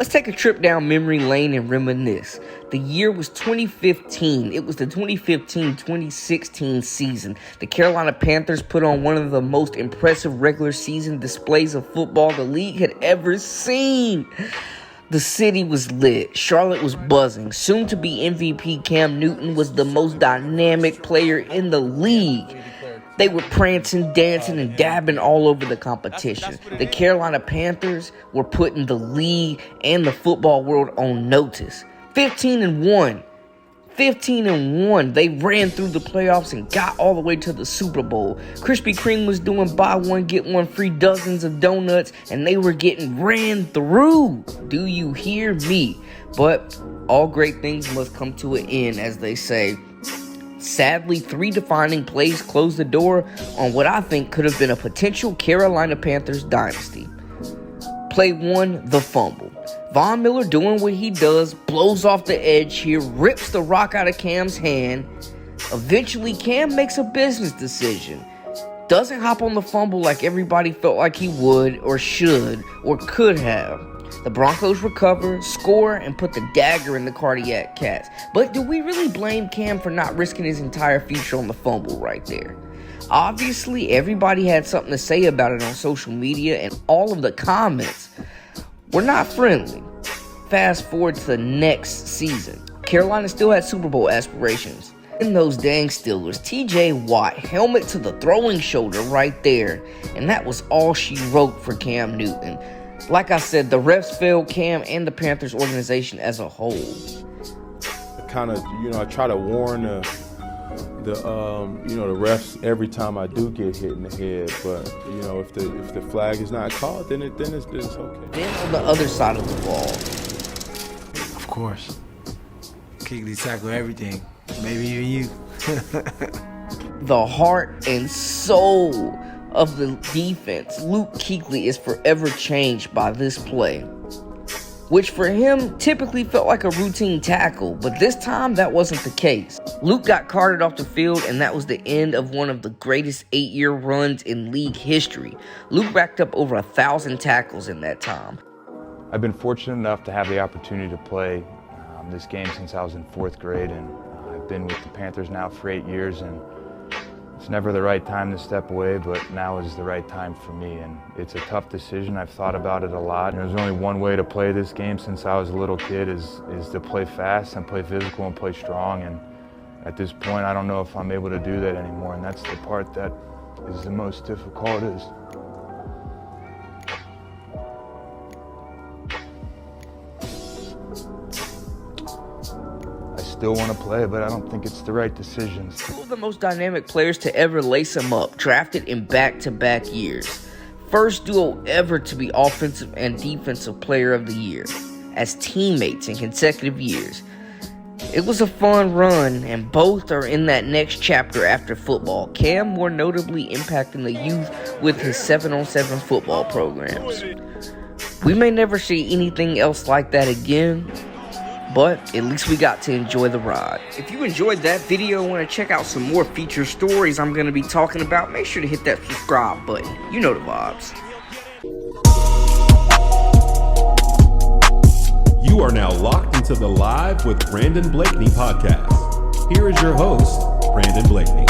Let's take a trip down memory lane and reminisce. The year was 2015. It was the 2015-2016 season. The Carolina Panthers put on one of the most impressive regular season displays of football the league had ever seen. The city was lit. Charlotte was buzzing. Soon-to-be MVP Cam Newton was the most dynamic player in the league. They were prancing, dancing, and dabbing all over the competition. The Carolina Panthers were putting the league and the football world on notice. 15-1. 15-1. They ran through the playoffs and got all the way to the Super Bowl. Krispy Kreme was doing buy one, get one free dozens of donuts, and they were getting ran through. Do you hear me? But all great things must come to an end, as they say. Sadly, 3 defining plays closed the door on what I think could have been a potential Carolina Panthers dynasty. Play 1, the fumble. Von Miller doing what he does, blows off the edge here, rips the rock out of Cam's hand. Eventually, Cam makes a business decision. Doesn't hop on the fumble like everybody felt like he would, or should, or could have. The Broncos recover, score, and put the dagger in the cardiac cats. But do we really blame Cam for not risking his entire future on the fumble right there? Obviously, everybody had something to say about it on social media, and all of the comments were not friendly. Fast forward to the next season. Carolina still had Super Bowl aspirations. In those dang Steelers, TJ Watt, helmet to the throwing shoulder right there. And that was all she wrote for Cam Newton. Like I said, the refs failed Cam and the Panthers organization as a whole. I try to warn the refs every time I do get hit in the head. But if the flag is not called, then it's okay. Then on the other side of the ball, of course, Kuechly tackle everything, maybe even you. The heart and soul of the defense, Luke Kuechly, is forever changed by this play, which for him typically felt like a routine tackle, but this time that wasn't the case. Luke got carted off the field, and that was the end of one of the greatest 8-year runs in league history. Luke racked up over 1,000 tackles in that time. I've been fortunate enough to have the opportunity to play this game since I was in 4th grade, and I've been with the Panthers now for 8 years, and it's never the right time to step away, but now is the right time for me, and it's a tough decision. I've thought about it a lot. There's only one way to play this game since I was a little kid is to play fast and play physical and play strong, and at this point I don't know if I'm able to do that anymore, and that's the part that is the most difficult. Still want to play, but I don't think it's the right decision. Two of the most dynamic players to ever lace him up, drafted in back-to-back years. First duo ever to be offensive and defensive player of the year, as teammates in consecutive years. It was a fun run, and both are in that next chapter after football. Cam more notably impacting the youth with his 7-on-7 football programs. We may never see anything else like that again, but at least we got to enjoy the ride. If you enjoyed that video and want to check out some more feature stories I'm going to be talking about, make sure to hit that subscribe button. You know the vibes. You are now locked into the Live with Brandon Blakeney podcast. Here is your host, Brandon Blakeney.